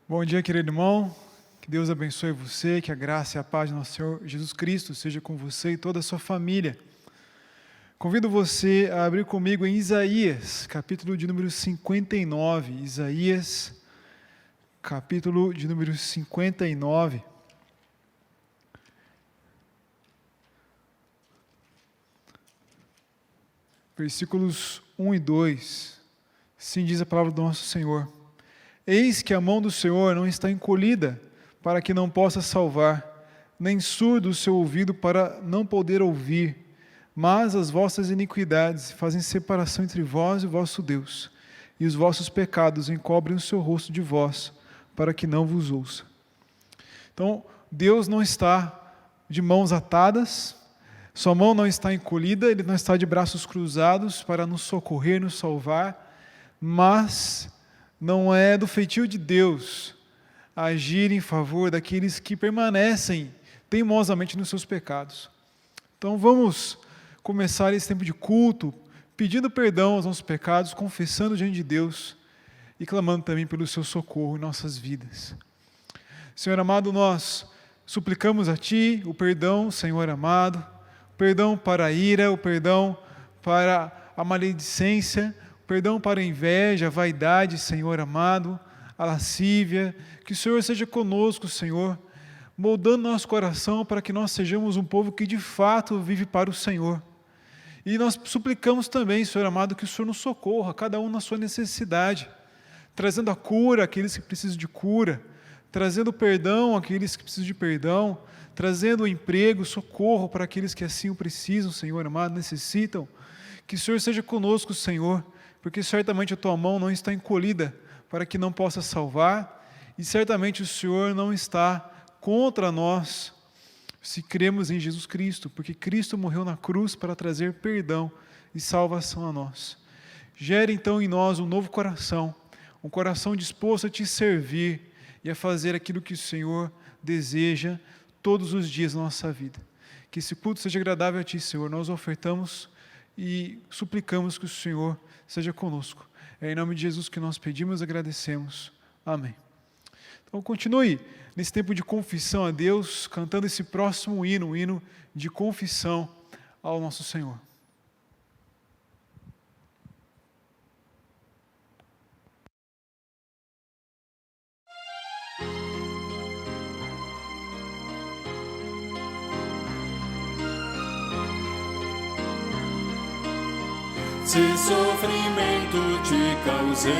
Bom dia, querido irmão. Que Deus abençoe você, que a graça e a paz do nosso Senhor Jesus Cristo seja com você e toda a sua família. Convido você a abrir comigo em Isaías, capítulo de número 59. Isaías, capítulo de número 59. Versículos 1 e 2. Assim diz a palavra do nosso Senhor. Eis que a mão do Senhor não está encolhida, para que não possa salvar, nem surdo o seu ouvido para não poder ouvir, mas as vossas iniquidades fazem separação entre vós e o vosso Deus, e os vossos pecados encobrem o seu rosto de vós, para que não vos ouça. Então, Deus não está de mãos atadas, sua mão não está encolhida, Ele não está de braços cruzados para nos socorrer, nos salvar, mas não é do feitio de Deus agir em favor daqueles que permanecem teimosamente nos seus pecados. Então vamos começar esse tempo de culto, pedindo perdão aos nossos pecados, confessando diante de Deus e clamando também pelo seu socorro em nossas vidas. Senhor amado, nós suplicamos a Ti o perdão, Senhor amado, o perdão para a ira, o perdão para a maledicência, perdão para a inveja, a vaidade, Senhor amado, a lascívia, que o Senhor seja conosco, Senhor, moldando nosso coração para que nós sejamos um povo que de fato vive para o Senhor. E nós suplicamos também, Senhor amado, que o Senhor nos socorra, cada um na sua necessidade, trazendo a cura àqueles que precisam de cura, trazendo perdão àqueles que precisam de perdão, trazendo emprego, socorro para aqueles que assim o precisam, Senhor amado, necessitam. Que o Senhor seja conosco, Senhor, porque certamente a Tua mão não está encolhida para que não possa salvar, e certamente o Senhor não está contra nós, se cremos em Jesus Cristo, porque Cristo morreu na cruz para trazer perdão e salvação a nós. Gere então em nós um novo coração, um coração disposto a Te servir e a fazer aquilo que o Senhor deseja todos os dias da nossa vida. Que esse culto seja agradável a Ti, Senhor, nós ofertamos e suplicamos que o Senhor seja conosco. É em nome de Jesus que nós pedimos e agradecemos. Amém. Então continue nesse tempo de confissão a Deus, cantando esse próximo hino, um hino de confissão ao nosso Senhor. Se sofrimento te causei,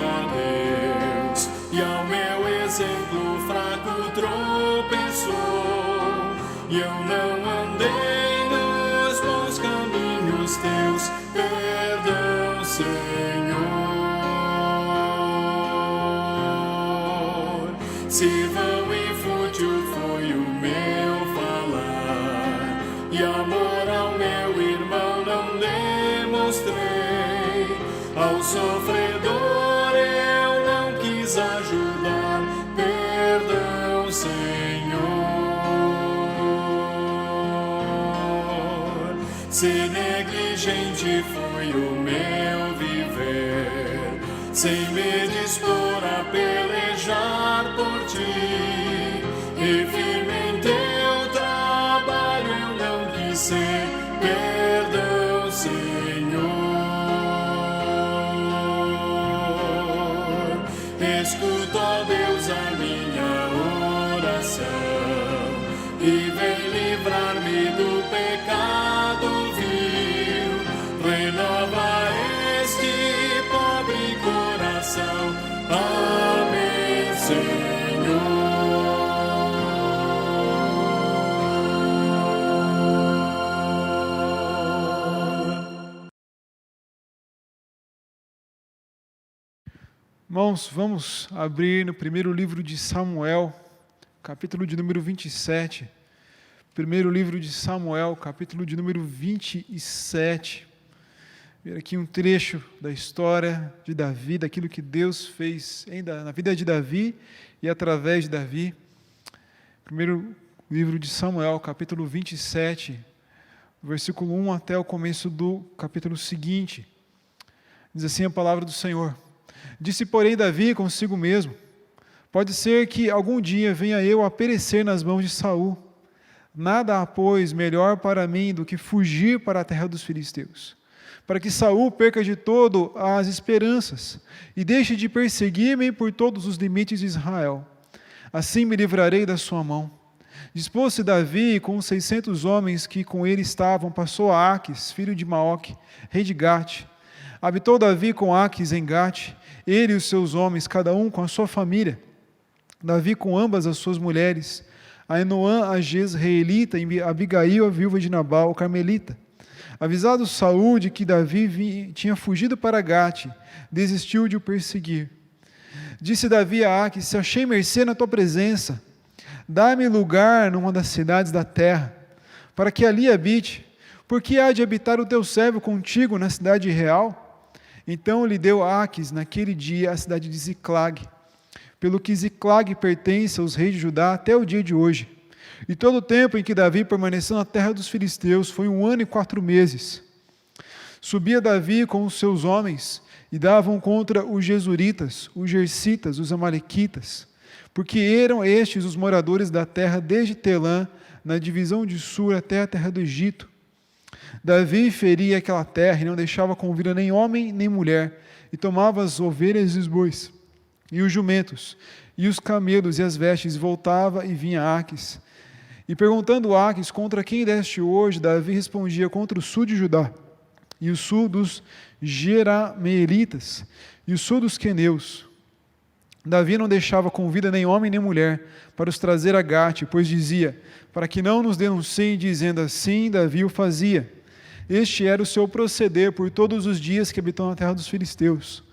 ó Deus, e ao meu exemplo fraco tropeçou, e eu não andei nos bons caminhos Teus, perdão, Senhor. Se vão e fútil foi o meu falar, e amor ao meu irmão não demonstrei, ao sofredor eu não quis ajudar, perdão, Senhor. Se negligente foi o meu viver, sem me dispor a pelejar por Ti, e firme em Teu trabalho eu não quis ser, perdão, Senhor. Escuta, ó Deus, a minha oração, e vem livrar-me do pecado vil. Renova este pobre coração. Amém, Senhor. Irmãos, vamos abrir no primeiro livro de Samuel, capítulo de número 27. Primeiro livro de Samuel, capítulo de número 27. Ver aqui um trecho da história de Davi, daquilo que Deus fez ainda na vida de Davi e através de Davi. Primeiro livro de Samuel, capítulo 27, versículo 1 até o começo do capítulo seguinte. Diz assim a palavra do Senhor. Disse, porém, Davi consigo mesmo: Pode ser que algum dia venha eu a perecer nas mãos de Saul. Nada há, pois, melhor para mim do que fugir para a terra dos filisteus, para que Saul perca de todo as esperanças e deixe de perseguir-me por todos os limites de Israel. Assim me livrarei da sua mão. Dispôs-se Davi com os 600 homens que com ele estavam, passou a Aques, filho de Maoque, rei de Gate. Habitou Davi com Aques em Gate, ele e os seus homens, cada um com a sua família. Davi com ambas as suas mulheres, Ainoã, a Jezreelita, e Abigail, a viúva de Nabal, o carmelita. Avisado Saul de que Davi tinha fugido para Gate, desistiu de o perseguir. Disse Davi a Aques: se achei mercê na tua presença, dá-me lugar numa das cidades da terra, para que ali habite, porque há de habitar o teu servo contigo na cidade real? Então lhe deu Aques naquele dia a cidade de Ziclag, pelo que Ziclag pertence aos reis de Judá até o dia de hoje. E todo o tempo em que Davi permaneceu na terra dos filisteus foi 1 ano e 4 meses. Subia Davi com os seus homens e davam contra os Gesuritas, os Gersitas, os Amalequitas, porque eram estes os moradores da terra desde Telã, na divisão de sul até a terra do Egito. Davi feria aquela terra e não deixava com vida nem homem nem mulher, e tomava as ovelhas e os bois, e os jumentos, e os camelos e as vestes, e voltava e vinha a Aques. E perguntando a Aques, contra quem deste hoje, Davi respondia: contra o sul de Judá, e o sul dos Jerameelitas, e o sul dos queneus. Davi não deixava com vida nem homem nem mulher, para os trazer a Gate, pois dizia, para que não nos denunciem, dizendo assim, Davi o fazia. Este era o seu proceder por todos os dias que habitou na terra dos filisteus.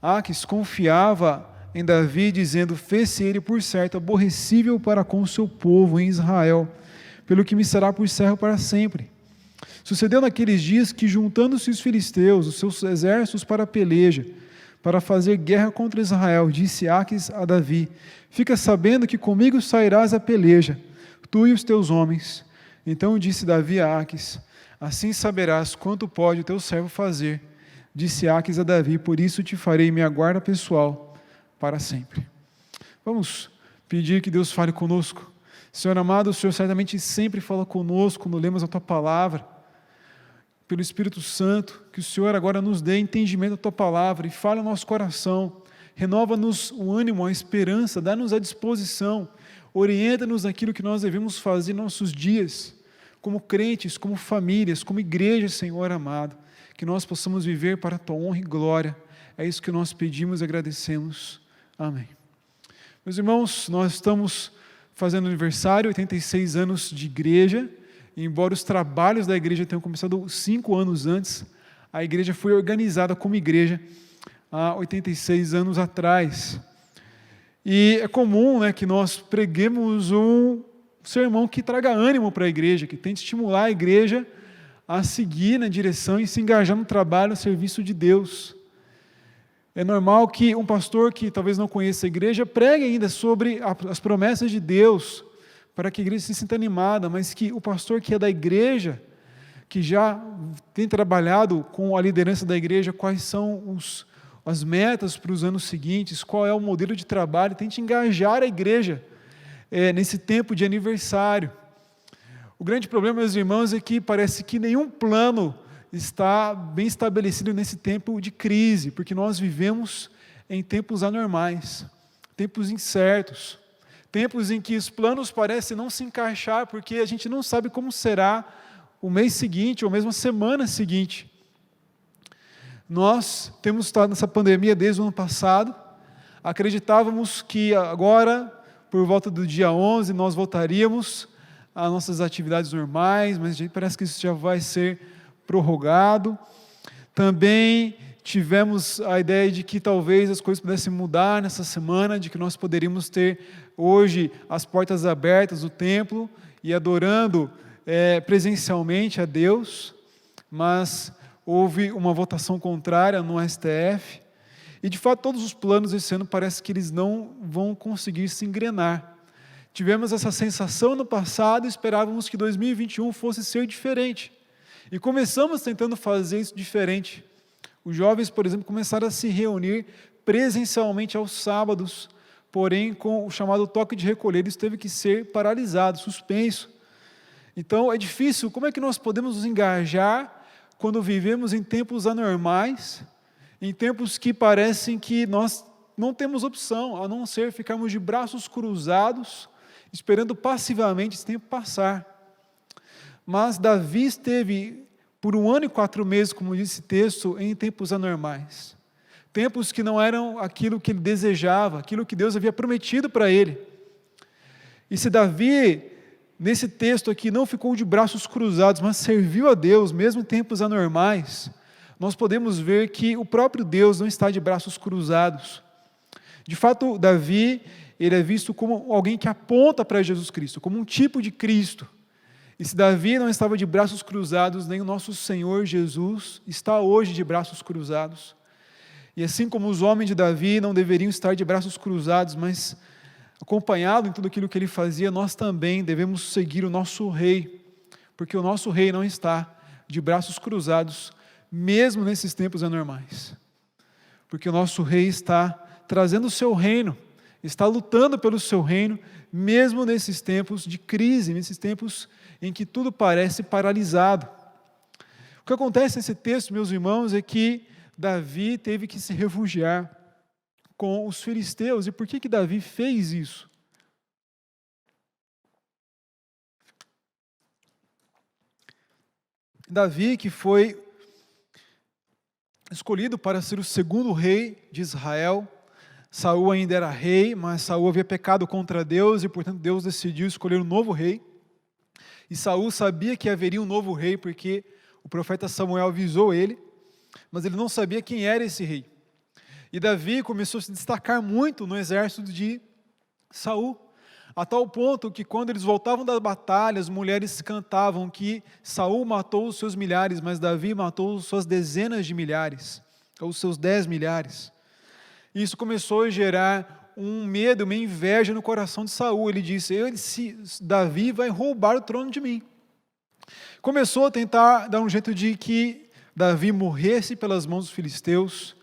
Aques confiava em Davi, dizendo: fez-se ele por certo aborrecível para com o seu povo em Israel, pelo que me será por servo para sempre. Sucedeu naqueles dias que, juntando-se os filisteus, os seus exércitos para a peleja, para fazer guerra contra Israel, disse Aques a Davi: fica sabendo que comigo sairás a peleja, tu e os teus homens. Então disse Davi a Aques: assim saberás quanto pode o teu servo fazer. Disse Aques a Davi: por isso te farei minha guarda pessoal para sempre. Vamos pedir que Deus fale conosco. Senhor amado, o Senhor certamente sempre fala conosco quando lemos a Tua Palavra. Pelo Espírito Santo, que o Senhor agora nos dê entendimento da Tua Palavra e fale ao nosso coração. Renova-nos o ânimo, a esperança, dá-nos a disposição, orienta-nos naquilo que nós devemos fazer em nossos dias, como crentes, como famílias, como igreja, Senhor amado, que nós possamos viver para a Tua honra e glória. É isso que nós pedimos e agradecemos. Amém. Meus irmãos, nós estamos fazendo aniversário, 86 anos de igreja, e embora os trabalhos da igreja tenham começado 5 anos antes, a igreja foi organizada como igreja há 86 anos atrás. E é comum, que nós preguemos um sermão que traga ânimo para a igreja, que tente estimular a igreja a seguir na direção e se engajar no trabalho, no serviço de Deus. É normal que um pastor que talvez não conheça a igreja pregue ainda sobre as promessas de Deus, para que a igreja se sinta animada, mas que o pastor que é da igreja, que já tem trabalhado com a liderança da igreja, quais são as metas para os anos seguintes, qual é o modelo de trabalho, tente engajar a igreja nesse tempo de aniversário. O grande problema, meus irmãos, é que parece que nenhum plano está bem estabelecido nesse tempo de crise, porque nós vivemos em tempos anormais, tempos incertos, tempos em que os planos parecem não se encaixar, porque a gente não sabe como será o mês seguinte ou mesmo a semana seguinte. Nós temos estado nessa pandemia desde o ano passado, acreditávamos que agora, por volta do dia 11, nós voltaríamos às nossas atividades normais, mas parece que isso já vai ser prorrogado. Também tivemos a ideia de que talvez as coisas pudessem mudar nessa semana, de que nós poderíamos ter hoje as portas abertas do templo e adorando presencialmente a Deus, mas houve uma votação contrária no STF, e de fato todos os planos esse ano parece que eles não vão conseguir se engrenar. Tivemos essa sensação no passado e esperávamos que 2021 fosse ser diferente. E começamos tentando fazer isso diferente. Os jovens, por exemplo, começaram a se reunir presencialmente aos sábados porém com o chamado toque de recolher, isso teve que ser paralisado, suspenso. Então é difícil, como é que nós podemos nos engajar quando vivemos em tempos anormais, em tempos que parecem que nós não temos opção, a não ser ficarmos de braços cruzados, esperando passivamente esse tempo passar. Mas Davi esteve por 1 ano e 4 meses, como diz esse texto, em tempos anormais. Tempos que não eram aquilo que ele desejava, aquilo que Deus havia prometido para ele. E se Davi, nesse texto aqui, não ficou de braços cruzados, mas serviu a Deus, mesmo em tempos anormais, nós podemos ver que o próprio Deus não está de braços cruzados. De fato, Davi, ele é visto como alguém que aponta para Jesus Cristo, como um tipo de Cristo. E se Davi não estava de braços cruzados, nem o nosso Senhor Jesus está hoje de braços cruzados. E assim como os homens de Davi não deveriam estar de braços cruzados, mas acompanhado em tudo aquilo que ele fazia, nós também devemos seguir o nosso rei, porque o nosso rei não está de braços cruzados, mesmo nesses tempos anormais. Porque o nosso rei está trazendo o seu reino, está lutando pelo seu reino, mesmo nesses tempos de crise, nesses tempos em que tudo parece paralisado. O que acontece nesse texto, meus irmãos, é que Davi teve que se refugiar com os filisteus. E por que Davi fez isso? Davi, que foi escolhido para ser o segundo rei de Israel, Saul ainda era rei, mas Saul havia pecado contra Deus e, portanto, Deus decidiu escolher um novo rei. E Saul sabia que haveria um novo rei, porque o profeta Samuel avisou ele, mas ele não sabia quem era esse rei. E Davi começou a se destacar muito no exército de Saul, a tal ponto que quando eles voltavam da batalha, as mulheres cantavam que Saul matou os seus milhares, mas Davi matou suas dezenas de milhares, ou os seus 10 milhares. E isso começou a gerar um medo, uma inveja no coração de Saul. Ele disse, Davi vai roubar o trono de mim. Começou a tentar dar um jeito de que Davi morresse pelas mãos dos filisteus.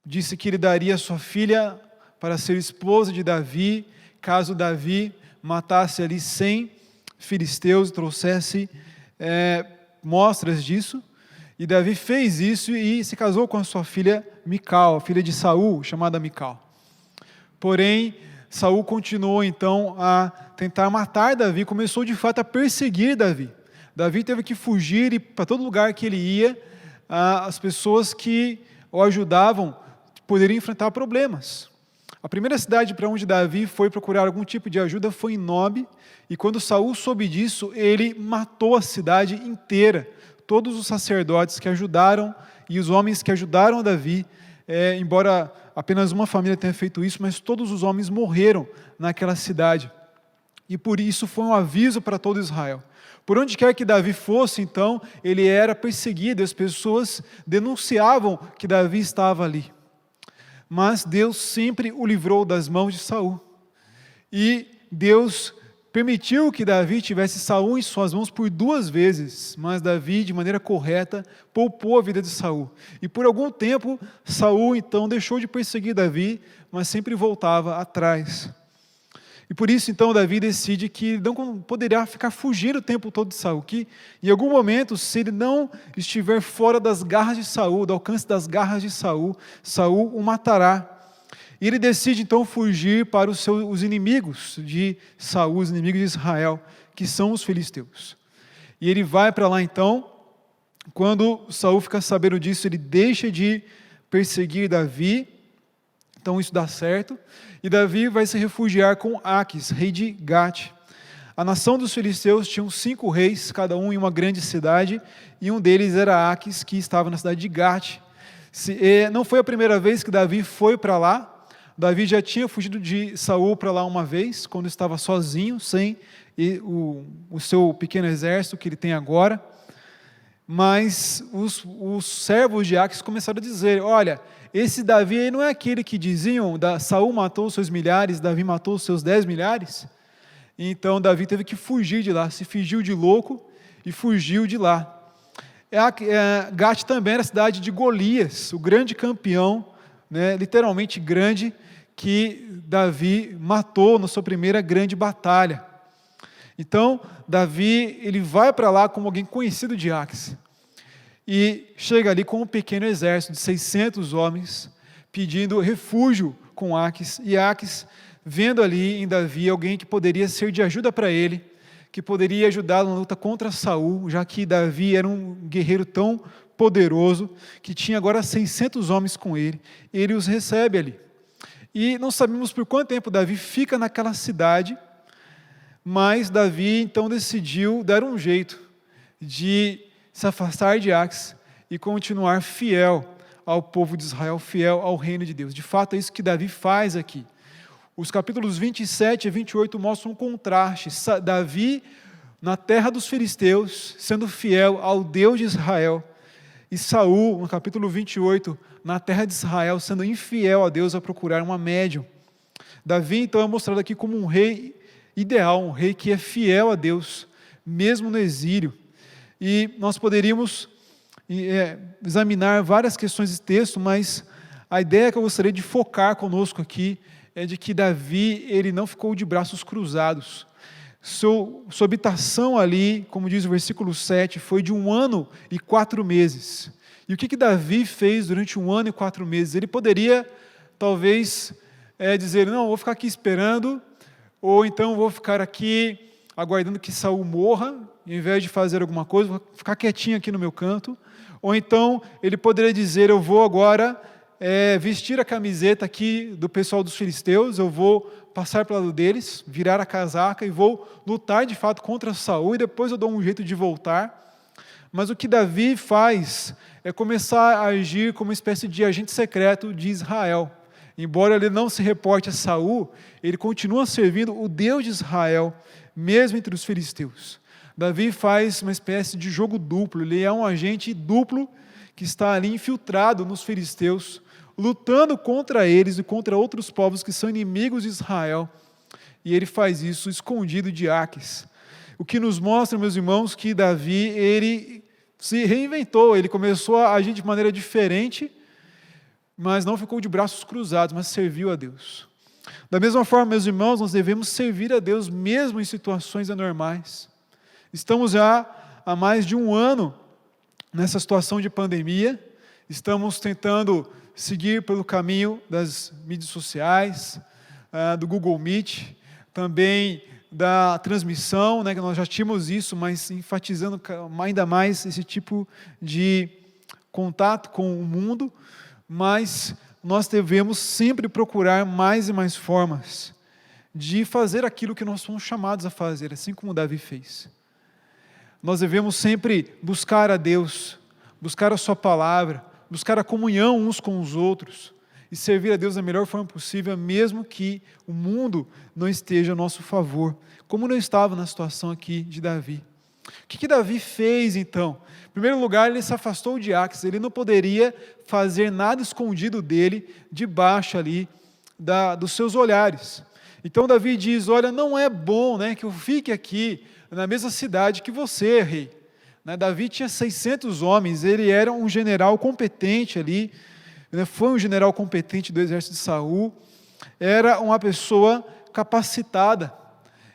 Disse que ele daria sua filha para ser esposa de Davi, caso Davi matasse ali 100 filisteus e trouxesse mostras disso. E Davi fez isso e se casou com a sua filha Mical, filha de Saul, chamada Mical. Porém, Saul continuou então a tentar matar Davi, começou de fato a perseguir Davi. Davi teve que fugir e para todo lugar que ele ia, as pessoas que o ajudavam poderiam enfrentar problemas. A primeira cidade para onde Davi foi procurar algum tipo de ajuda foi em Nob, e quando Saul soube disso, ele matou a cidade inteira. Todos os sacerdotes que ajudaram e os homens que ajudaram Davi, embora apenas uma família tenha feito isso, mas todos os homens morreram naquela cidade. E por isso foi um aviso para todo Israel. Por onde quer que Davi fosse, então, ele era perseguido, as pessoas denunciavam que Davi estava ali. Mas Deus sempre o livrou das mãos de Saul. E Deus permitiu que Davi tivesse Saul em suas mãos por 2 vezes, mas Davi, de maneira correta, poupou a vida de Saul. E por algum tempo, Saul então deixou de perseguir Davi, mas sempre voltava atrás. E por isso então Davi decide que não poderá ficar fugindo o tempo todo de Saul, que em algum momento, se ele não estiver fora das garras de Saul, do alcance das garras de Saul, Saul o matará. E ele decide então fugir para os inimigos de Saul, os inimigos de Israel, que são os filisteus. E ele vai para lá então. Quando Saul fica sabendo disso, ele deixa de perseguir Davi. Então isso dá certo. E Davi vai se refugiar com Aquis, rei de Gate. A nação dos filisteus tinha 5 reis, cada um em uma grande cidade, e um deles era Aquis, que estava na cidade de Gate. Não foi a primeira vez que Davi foi para lá. Davi já tinha fugido de Saul para lá uma vez, quando estava sozinho, sem o seu pequeno exército que ele tem agora. Mas os servos de Aquis começaram a dizer, olha, esse Davi aí não é aquele que diziam, Saul matou os seus milhares, Davi matou os seus 10 milhares? Então Davi teve que fugir de lá, se fingiu de louco e fugiu de lá. Gate também era a cidade de Golias, o grande campeão, literalmente grande, que Davi matou na sua primeira grande batalha. Então, Davi, ele vai para lá como alguém conhecido de Aques, e chega ali com um pequeno exército de 600 homens, pedindo refúgio com Aques, e Aques, vendo ali em Davi alguém que poderia ser de ajuda para ele, que poderia ajudá-lo na luta contra Saul, já que Davi era um guerreiro tão poderoso, que tinha agora 600 homens com ele, ele os recebe ali. E não sabemos por quanto tempo Davi fica naquela cidade, mas Davi então decidiu dar um jeito de se afastar de Aques e continuar fiel ao povo de Israel, fiel ao reino de Deus. De fato, é isso que Davi faz aqui. Os capítulos 27 e 28 mostram um contraste. Davi, na terra dos filisteus, sendo fiel ao Deus de Israel, e Saul, no capítulo 28, na terra de Israel, sendo infiel a Deus a procurar uma médium. Davi, então, é mostrado aqui como um rei ideal, um rei que é fiel a Deus, mesmo no exílio. E nós poderíamos examinar várias questões desse texto, mas a ideia que eu gostaria de focar conosco aqui é de que Davi, ele não ficou de braços cruzados. Sua habitação ali, como diz o versículo 7, foi de 1 ano e 4 meses. E o que Davi fez durante 1 ano e 4 meses? Ele poderia, talvez, dizer, não, vou ficar aqui esperando, ou então vou ficar aqui aguardando que Saul morra, ao invés de fazer alguma coisa, vou ficar quietinho aqui no meu canto. Ou então, ele poderia dizer, eu vou agora vestir a camiseta aqui do pessoal dos filisteus, eu vou passar para o lado deles, virar a casaca e vou lutar de fato contra Saul, e depois eu dou um jeito de voltar. Mas o que Davi faz é começar a agir como uma espécie de agente secreto de Israel. Embora ele não se reporte a Saul, ele continua servindo o Deus de Israel, mesmo entre os filisteus. Davi faz uma espécie de jogo duplo, ele é um agente duplo que está ali infiltrado nos filisteus, lutando contra eles e contra outros povos que são inimigos de Israel, e ele faz isso escondido de Aques. O que nos mostra, meus irmãos, que Davi, ele se reinventou, ele começou a agir de maneira diferente, mas não ficou de braços cruzados, mas serviu a Deus. Da mesma forma, meus irmãos, nós devemos servir a Deus mesmo em situações anormais. Estamos já há mais de 1 ano nessa situação de pandemia, estamos tentando seguir pelo caminho das mídias sociais, do Google Meet, também da transmissão, que nós já tínhamos isso, mas enfatizando ainda mais esse tipo de contato com o mundo, mas nós devemos sempre procurar mais e mais formas de fazer aquilo que nós somos chamados a fazer, assim como Davi fez. Nós devemos sempre buscar a Deus, buscar a sua palavra, buscar a comunhão uns com os outros e servir a Deus da melhor forma possível, mesmo que o mundo não esteja a nosso favor, como não estava na situação aqui de Davi. O que Davi fez então? Em primeiro lugar, ele se afastou de Aques, ele não poderia fazer nada escondido dele, debaixo ali dos seus olhares. Então Davi diz, olha, não é bom que eu fique aqui na mesma cidade que você, rei. Davi tinha 600 homens, ele era um general competente ali, foi um general competente do exército de Saul, era uma pessoa capacitada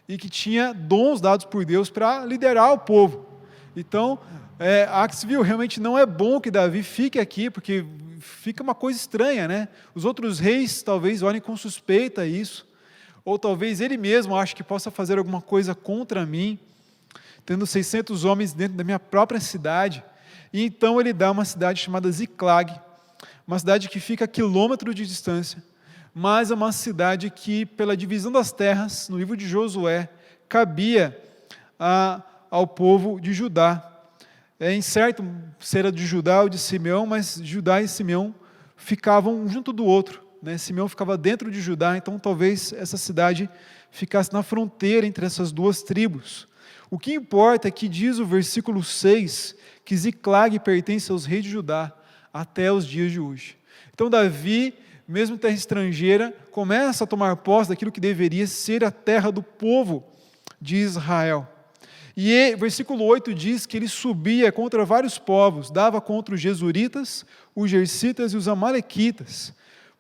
e que tinha dons dados por Deus para liderar o povo. Então, Aques viu, realmente não é bom que Davi fique aqui, porque fica uma coisa estranha, Os outros reis talvez olhem com suspeita isso, ou talvez ele mesmo ache que possa fazer alguma coisa contra mim, tendo 600 homens dentro da minha própria cidade. E então ele dá uma cidade chamada Ziclag, uma cidade que fica a quilômetros de distância, mas é uma cidade que, pela divisão das terras, no livro de Josué, cabia ao povo de Judá. É incerto se era de Judá ou de Simeão, mas Judá e Simeão ficavam um junto do outro. Simeão ficava dentro de Judá, então talvez essa cidade ficasse na fronteira entre essas duas tribos. O que importa é que diz o versículo 6, que Ziclag pertence aos reis de Judá até os dias de hoje. Então Davi, mesmo em terra estrangeira, começa a tomar posse daquilo que deveria ser a terra do povo de Israel. E versículo 8 diz que ele subia contra vários povos, dava contra os Gesuritas, os Gersitas e os Amalequitas.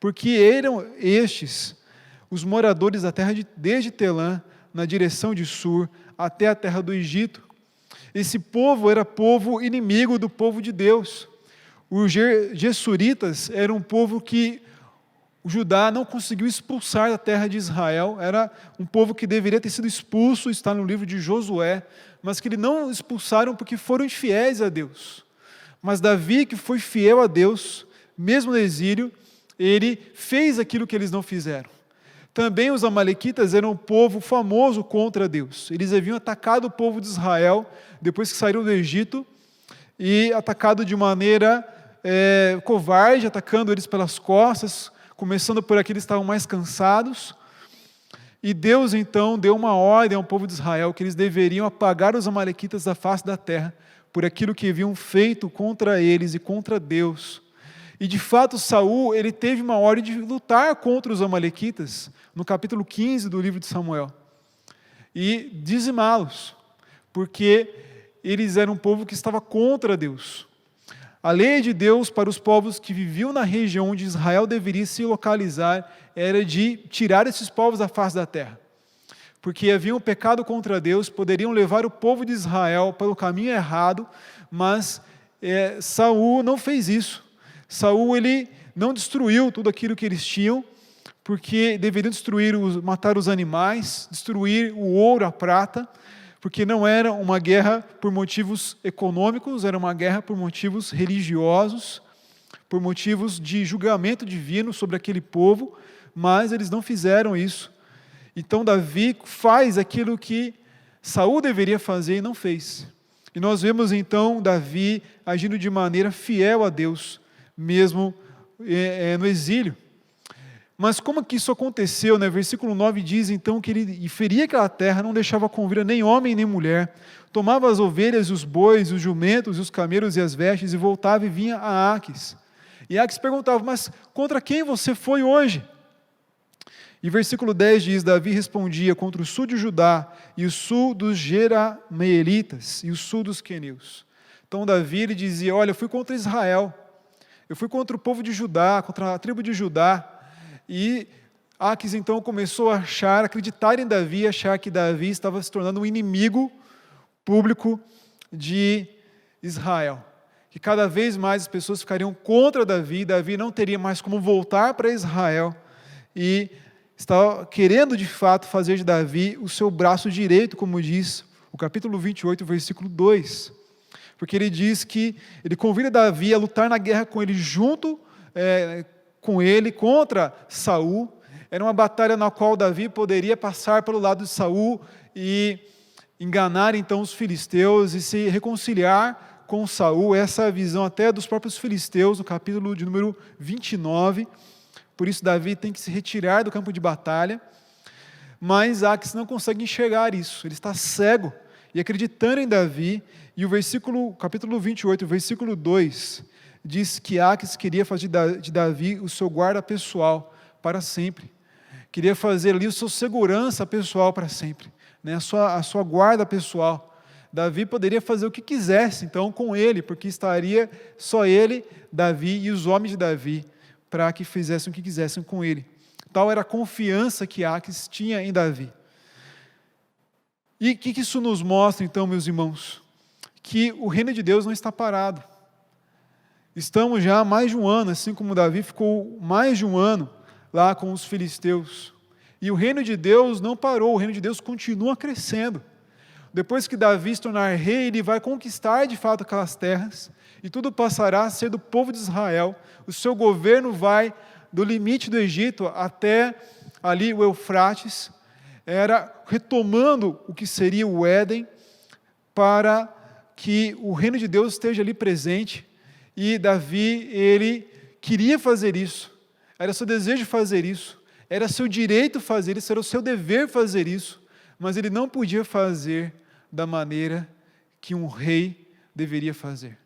porque eram estes os moradores da terra desde Telã, na direção de Sur, até a terra do Egito. Esse povo era povo inimigo do povo de Deus. Os Gessuritas eram um povo que o Judá não conseguiu expulsar da terra de Israel. Era um povo que deveria ter sido expulso, está no livro de Josué, mas que eles não expulsaram porque foram infiéis a Deus. Mas Davi, que foi fiel a Deus, mesmo no exílio, ele fez aquilo que eles não fizeram. Também os amalequitas eram um povo famoso contra Deus. Eles haviam atacado o povo de Israel depois que saíram do Egito e atacado de maneira covarde, atacando eles pelas costas, começando por aqui, eles estavam mais cansados. E Deus então deu uma ordem ao povo de Israel que eles deveriam apagar os amalequitas da face da terra por aquilo que haviam feito contra eles e contra Deus. E de fato Saul, ele teve uma ordem de lutar contra os amalequitas, no capítulo 15 do livro de Samuel, e dizimá-los, porque eles eram um povo que estava contra Deus. A lei de Deus para os povos que viviam na região onde Israel deveria se localizar era de tirar esses povos da face da terra, porque haviam pecado contra Deus, poderiam levar o povo de Israel pelo caminho errado, mas Saul não fez isso. Saul, ele não destruiu tudo aquilo que eles tinham, porque deveriam matar os animais, destruir o ouro, a prata, porque não era uma guerra por motivos econômicos, era uma guerra por motivos religiosos, por motivos de julgamento divino sobre aquele povo, mas eles não fizeram isso. Então Davi faz aquilo que Saul deveria fazer e não fez. E nós vemos então Davi agindo de maneira fiel a Deus, mesmo no exílio. Mas como que isso aconteceu? Versículo 9 diz então que ele feria aquela terra, não deixava com vida nem homem nem mulher, tomava as ovelhas, os bois, os jumentos, os camelos e as vestes, e voltava e vinha a Aques. E Aques perguntava, mas contra quem você foi hoje? E versículo 10 diz, Davi respondia, contra o sul de Judá, e o sul dos Jerameelitas, e o sul dos queneus. Então Davi, ele dizia, olha, eu fui contra Israel, eu fui contra o povo de Judá, contra a tribo de Judá. E Aques então começou a acreditar em Davi, achar que Davi estava se tornando um inimigo público de Israel. Que cada vez mais as pessoas ficariam contra Davi, Davi não teria mais como voltar para Israel, e estava querendo de fato fazer de Davi o seu braço direito, como diz o capítulo 28, versículo 2. Porque ele diz que ele convida Davi a lutar na guerra com ele, junto com ele, contra Saul. Era uma batalha na qual Davi poderia passar pelo lado de Saul e enganar então os filisteus e se reconciliar com Saul. Essa é a visão até dos próprios filisteus, no capítulo de número 29. Por isso Davi tem que se retirar do campo de batalha. Mas Aques não consegue enxergar isso, ele está cego e acreditando em Davi. E o capítulo 28, versículo 2, diz que Aques queria fazer de Davi o seu guarda pessoal para sempre. Queria fazer ali o seu segurança pessoal para sempre, né? a sua guarda pessoal. Davi poderia fazer o que quisesse, então, com ele, porque estaria só ele, Davi e os homens de Davi, para que fizessem o que quisessem com ele. Tal era a confiança que Aques tinha em Davi. E o que isso nos mostra, então, meus irmãos? Que o reino de Deus não está parado. Estamos já há mais de um ano, assim como Davi ficou mais de um ano lá com os filisteus. E o reino de Deus não parou, o reino de Deus continua crescendo. Depois que Davi se tornar rei, ele vai conquistar de fato aquelas terras, e tudo passará a ser do povo de Israel. O seu governo vai do limite do Egito até ali o Eufrates, era retomando o que seria o Éden, para que o reino de Deus esteja ali presente. E Davi, ele queria fazer isso, era seu desejo fazer isso, era seu direito fazer isso, era o seu dever fazer isso, mas ele não podia fazer da maneira que um rei deveria fazer.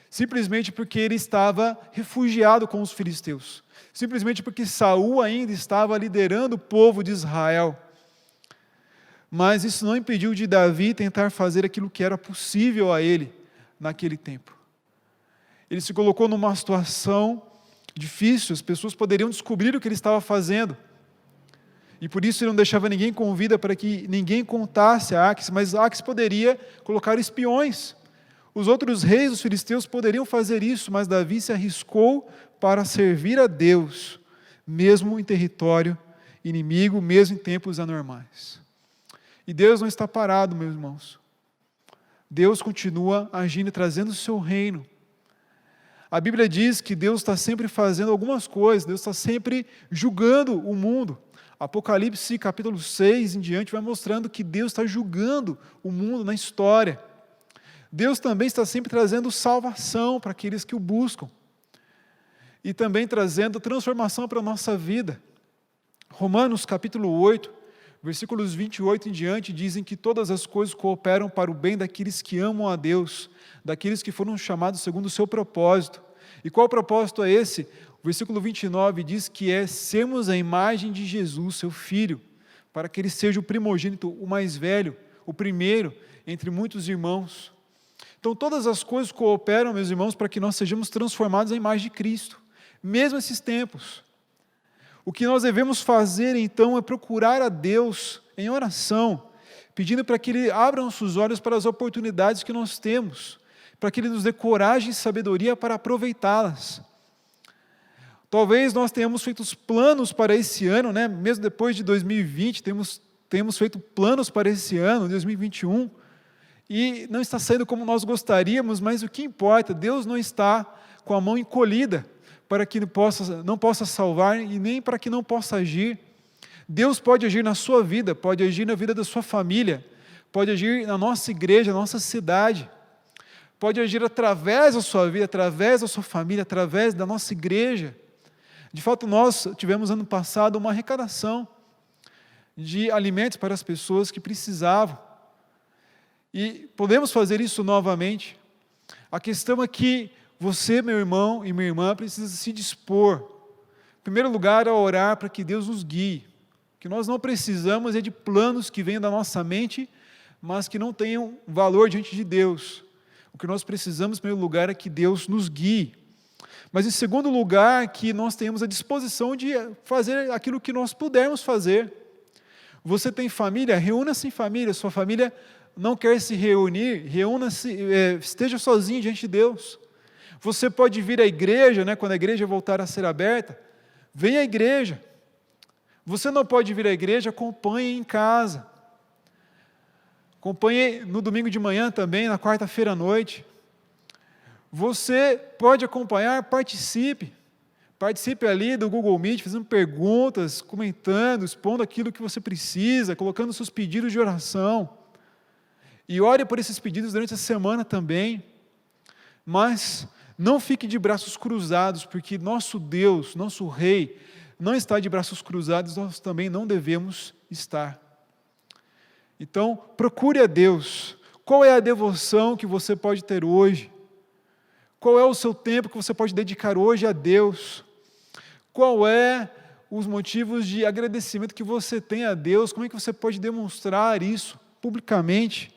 Simplesmente porque ele estava refugiado com os filisteus, simplesmente porque Saul ainda estava liderando o povo de Israel. Mas isso não impediu de Davi tentar fazer aquilo que era possível a ele naquele tempo. Ele se colocou numa situação difícil, as pessoas poderiam descobrir o que ele estava fazendo. E por isso ele não deixava ninguém com vida para que ninguém contasse a Aques, mas Aques poderia colocar espiões. Os outros reis dos filisteus poderiam fazer isso, mas Davi se arriscou para servir a Deus, mesmo em território inimigo, mesmo em tempos anormais. E Deus não está parado, meus irmãos. Deus continua agindo e trazendo o seu reino. A Bíblia diz que Deus está sempre fazendo algumas coisas, Deus está sempre julgando o mundo. Apocalipse capítulo 6 em diante vai mostrando que Deus está julgando o mundo na história. Deus também está sempre trazendo salvação para aqueles que o buscam. E também trazendo transformação para a nossa vida. Romanos capítulo 8, versículos 28 em diante, dizem que todas as coisas cooperam para o bem daqueles que amam a Deus, daqueles que foram chamados segundo o seu propósito. E qual propósito é esse? O versículo 29 diz que é sermos a imagem de Jesus, seu Filho, para que ele seja o primogênito, o mais velho, o primeiro entre muitos irmãos. Então todas as coisas cooperam, meus irmãos, para que nós sejamos transformados à imagem de Cristo, mesmo nesses tempos. O que nós devemos fazer então é procurar a Deus em oração, pedindo para que Ele abra nossos olhos para as oportunidades que nós temos, para que Ele nos dê coragem e sabedoria para aproveitá-las. Talvez nós tenhamos feito planos para esse ano, né? Mesmo depois de 2020, temos feito planos para esse ano, 2021, e não está saindo como nós gostaríamos, mas o que importa, Deus não está com a mão encolhida para que não possa salvar e nem para que não possa agir. Deus pode agir na sua vida, pode agir na vida da sua família, pode agir na nossa igreja, na nossa cidade, pode agir através da sua vida, através da sua família, através da nossa igreja. De fato, nós tivemos ano passado uma arrecadação de alimentos para as pessoas que precisavam. E podemos fazer isso novamente. A questão é que você, meu irmão e minha irmã, precisa se dispor. Em primeiro lugar, a orar para que Deus nos guie. O que nós não precisamos é de planos que venham da nossa mente, mas que não tenham valor diante de Deus. O que nós precisamos, em primeiro lugar, é que Deus nos guie. Mas, em segundo lugar, que nós tenhamos a disposição de fazer aquilo que nós pudermos fazer. Você tem família? Reúna-se em família. Sua família não quer se reunir? Reúna-se, esteja sozinho diante de Deus. Você pode vir à igreja, né, quando a igreja voltar a ser aberta. Venha à igreja. Você não pode vir à igreja? Acompanhe em casa. Acompanhe no domingo de manhã também, na quarta-feira à noite. Você pode acompanhar, participe. Participe ali do Google Meet, fazendo perguntas, comentando, expondo aquilo que você precisa, colocando seus pedidos de oração. E ore por esses pedidos durante a semana também. Mas não fique de braços cruzados, porque nosso Deus, nosso Rei, não está de braços cruzados, nós também não devemos estar. Então, procure a Deus. Qual é a devoção que você pode ter hoje? Qual é o seu tempo que você pode dedicar hoje a Deus? Qual é os motivos de agradecimento que você tem a Deus? Como é que você pode demonstrar isso publicamente?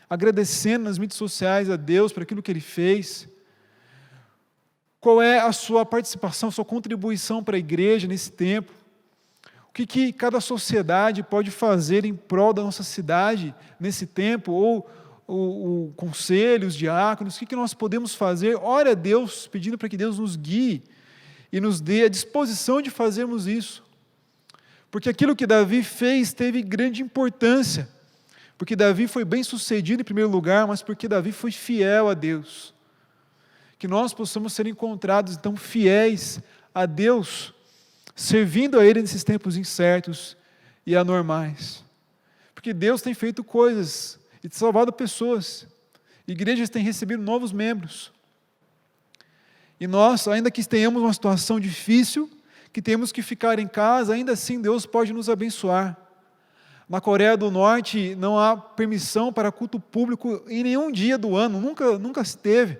Agradecendo nas mídias sociais a Deus por aquilo que Ele fez? Qual é a sua participação, a sua contribuição para a igreja nesse tempo? O que cada sociedade pode fazer em prol da nossa cidade nesse tempo? Ou o conselho, os diáconos, o que nós podemos fazer? Ore a Deus, pedindo para que Deus nos guie e nos dê a disposição de fazermos isso. Porque aquilo que Davi fez teve grande importância. Porque Davi foi bem sucedido em primeiro lugar, mas porque Davi foi fiel a Deus. Que nós possamos ser encontrados, então, fiéis a Deus, servindo a Ele nesses tempos incertos e anormais. Porque Deus tem feito coisas e salvado pessoas. Igrejas têm recebido novos membros. E nós, ainda que tenhamos uma situação difícil, que temos que ficar em casa, ainda assim Deus pode nos abençoar. Na Coreia do Norte não há permissão para culto público em nenhum dia do ano, nunca se teve.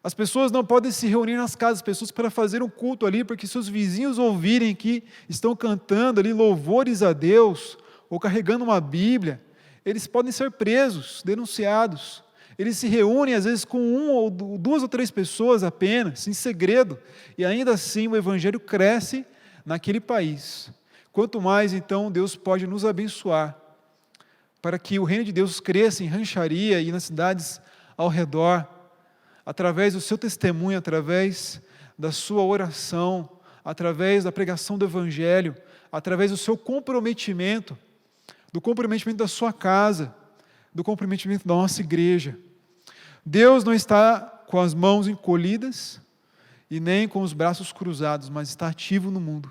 As pessoas não podem se reunir nas casas, pessoas para fazer um culto ali, porque se os vizinhos ouvirem que estão cantando ali louvores a Deus, ou carregando uma Bíblia, eles podem ser presos, denunciados. Eles se reúnem às vezes com duas ou três pessoas apenas, em segredo, e ainda assim o evangelho cresce naquele país. Quanto mais então Deus pode nos abençoar para que o reino de Deus cresça em rancharia e nas cidades ao redor, através do seu testemunho, através da sua oração, através da pregação do evangelho, através do seu comprometimento, do comprometimento da sua casa, do comprometimento da nossa igreja. Deus não está com as mãos encolhidas e nem com os braços cruzados, mas está ativo no mundo,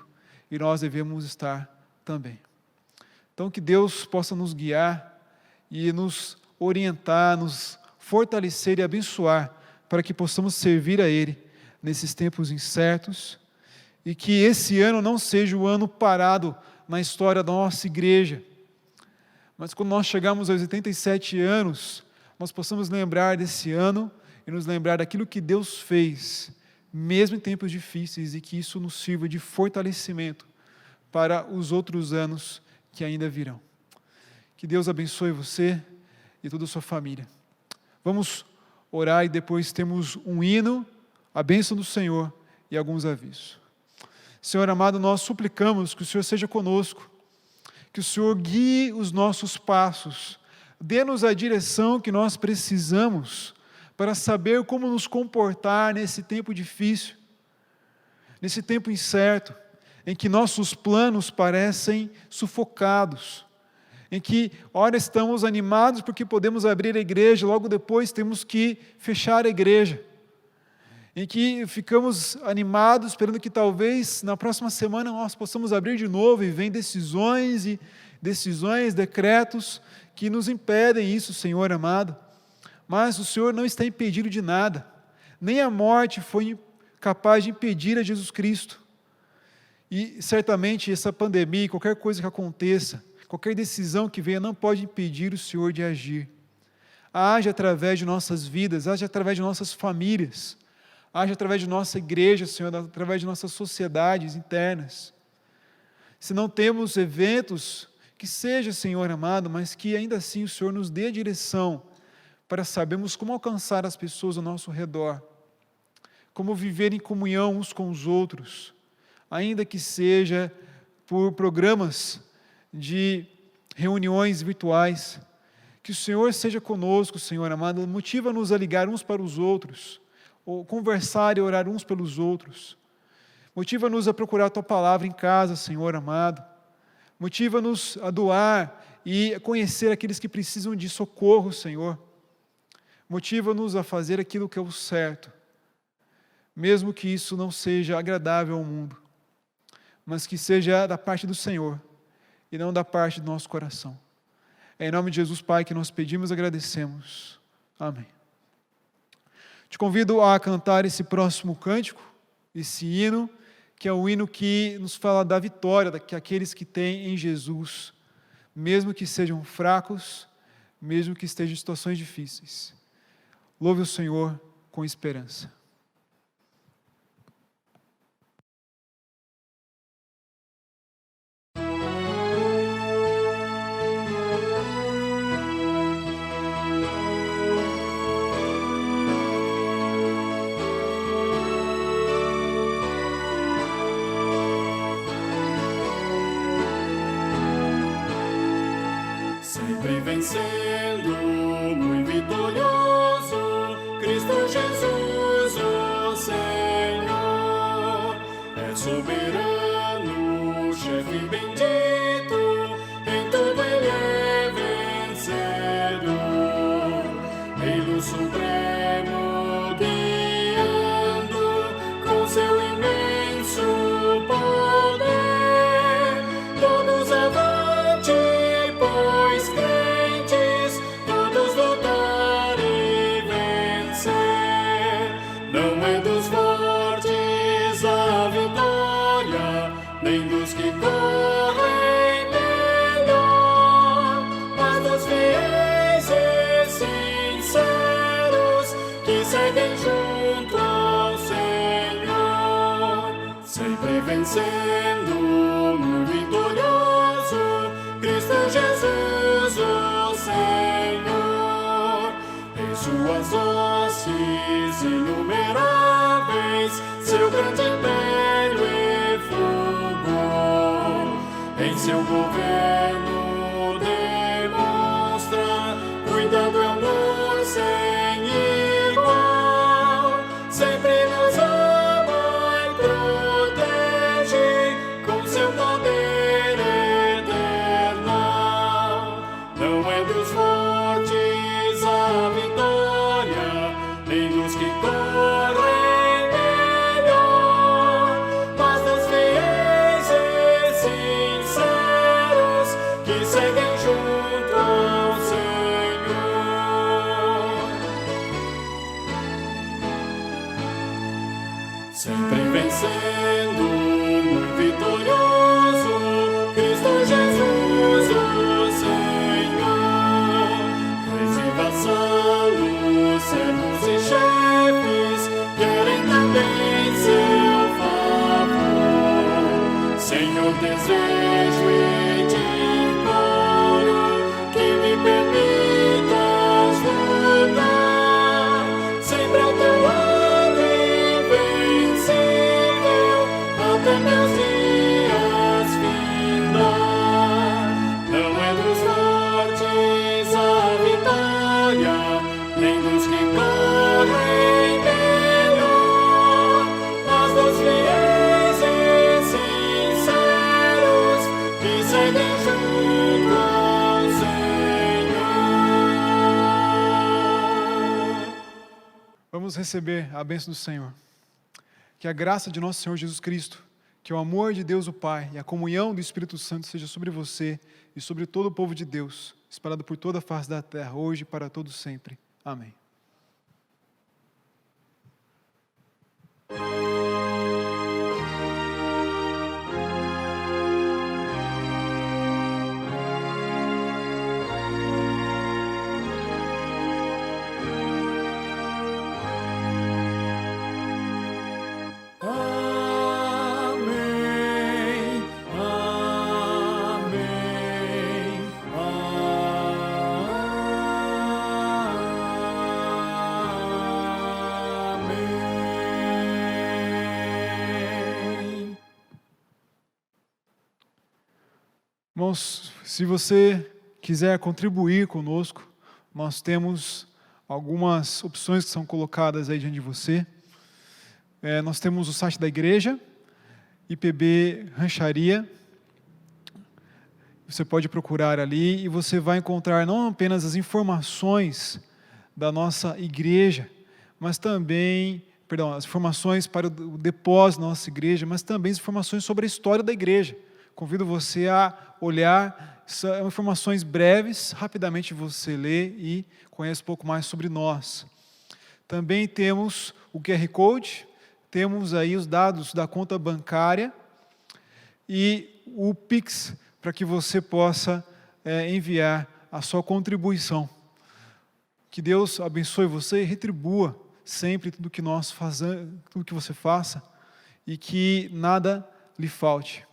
e nós devemos estar também. Então, que Deus possa nos guiar e nos orientar, nos fortalecer e abençoar, para que possamos servir a Ele nesses tempos incertos, e que esse ano não seja o ano parado na história da nossa igreja, mas quando nós chegarmos aos 87 anos, nós possamos lembrar desse ano e nos lembrar daquilo que Deus fez, mesmo em tempos difíceis, e que isso nos sirva de fortalecimento para os outros anos que ainda virão. Que Deus abençoe você e toda a sua família. Vamos orar e depois temos um hino, a bênção do Senhor e alguns avisos. Senhor amado, nós suplicamos que o Senhor seja conosco, que o Senhor guie os nossos passos, dê-nos a direção que nós precisamos para saber como nos comportar nesse tempo difícil, nesse tempo incerto, em que nossos planos parecem sufocados, em que, ora, estamos animados porque podemos abrir a igreja, logo depois temos que fechar a igreja, em que ficamos animados esperando que talvez na próxima semana nós possamos abrir de novo, e vem decisões, decretos que nos impedem isso, Senhor amado. Mas o Senhor não está impedido de nada, nem a morte foi capaz de impedir a Jesus Cristo. E certamente essa pandemia, qualquer coisa que aconteça, qualquer decisão que venha, não pode impedir o Senhor de agir. Age através de nossas vidas, age através de nossas famílias, age através de nossa igreja, Senhor, através de nossas sociedades internas. Se não temos eventos, que seja, Senhor amado, mas que ainda assim o Senhor nos dê a direção para sabermos como alcançar as pessoas ao nosso redor, como viver em comunhão uns com os outros, ainda que seja por programas de reuniões virtuais. Que o Senhor seja conosco, Senhor amado, motiva-nos a ligar uns para os outros, ou conversar e orar uns pelos outros. Motiva-nos a procurar a Tua palavra em casa, Senhor amado. Motiva-nos a doar e a conhecer aqueles que precisam de socorro, Senhor. Motiva-nos a fazer aquilo que é o certo, mesmo que isso não seja agradável ao mundo, mas que seja da parte do Senhor e não da parte do nosso coração. É em nome de Jesus, Pai, que nós pedimos e agradecemos. Amém. Te convido a cantar esse próximo cântico, esse hino, que é o hino que nos fala da vitória daqueles que têm em Jesus, mesmo que sejam fracos, mesmo que estejam em situações difíceis. Louve o Senhor com esperança. Sempre vencendo, muito vitorioso, Cristo Jesus, o Senhor, é soberano, chefe bendito, em tudo Ele é vencedor, Rei supremo, guiando com seu imenso poder, todos avante, pois crentes, todos lutar e vencer. Não é dos fortes a vitória, nem dos que correm melhor, mas dos fiéis e sinceros que seguem junto ao Senhor, sempre vencendo, no vitorioso Cristo Jesus, o Senhor, suas hostes inumeráveis, seu grande império e fulgor. Em seu governo demonstra cuidado e amor sem igual. Sempre nos ama e protege com seu poder eternal. Não é dos fortes a vitória, nem dos que correm melhor, mas dos fiéis e sinceros que seguem junto ao Senhor. Sempre vencendo, muito vitorioso, Cristo Jesus, o Senhor. Reis e vassalos, servos e chefes, querem também seu favor. Senhor, desejo e te imploro que me permitas lutar, sempre ao teu lado invencível, até meus dias findar. Não é dos fortes a vitória, nem dos que correm melhor, mas dos fiéis e sinceros que seguem junto ao Senhor. Vamos receber a bênção do Senhor. Que a graça de nosso Senhor Jesus Cristo, que o amor de Deus o Pai e a comunhão do Espírito Santo seja sobre você e sobre todo o povo de Deus, espalhado por toda a face da terra, hoje e para todos sempre. Amém. Amém, amém, amém. Irmãos, se você quiser contribuir conosco, nós temos algumas opções que são colocadas aí diante de você. Nós temos o site da igreja, IPB Rancharia. Você pode procurar ali e você vai encontrar não apenas as informações da nossa igreja, mas também, as informações para o depósito da nossa igreja, mas também as informações sobre a história da igreja. Convido você a olhar, são informações breves, rapidamente você lê e conhece um pouco mais sobre nós. Também temos o QR Code, temos aí os dados da conta bancária e o Pix, para que você possa enviar a sua contribuição. Que Deus abençoe você e retribua sempre tudo que nós fazemos, tudo que você faça, e que nada lhe falte.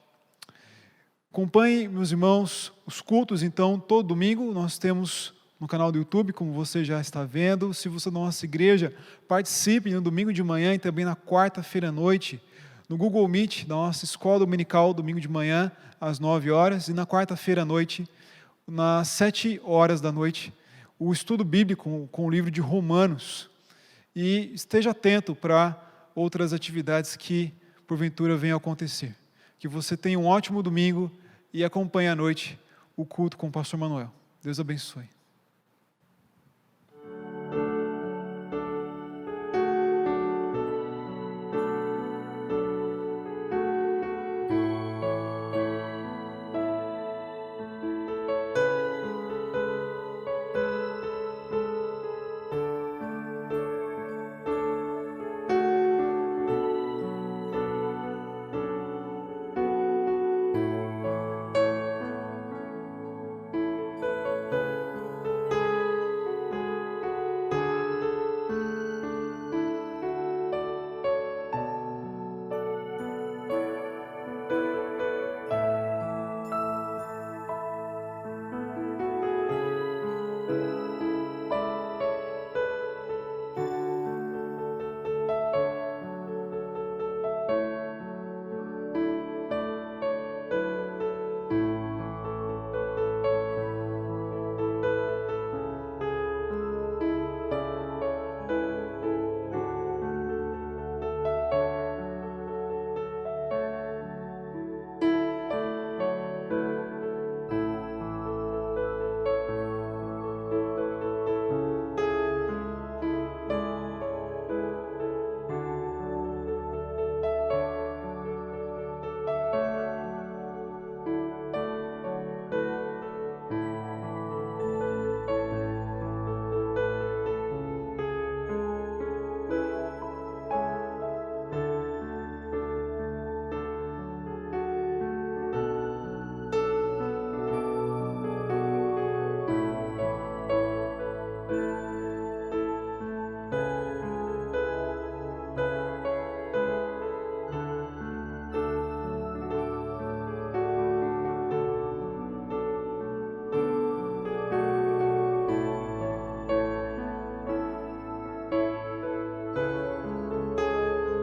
Acompanhe, meus irmãos, os cultos, então, todo domingo nós temos no canal do YouTube, como você já está vendo. Se você é da nossa igreja, participe no domingo de manhã e também na quarta-feira à noite, no Google Meet, da nossa escola dominical, domingo de manhã, às 9 horas, e na quarta-feira à noite, às 7 horas da noite, o estudo bíblico com o livro de Romanos. E esteja atento para outras atividades que, porventura, venham a acontecer. Que você tenha um ótimo domingo e acompanhe à noite o culto com o pastor Manuel. Deus abençoe.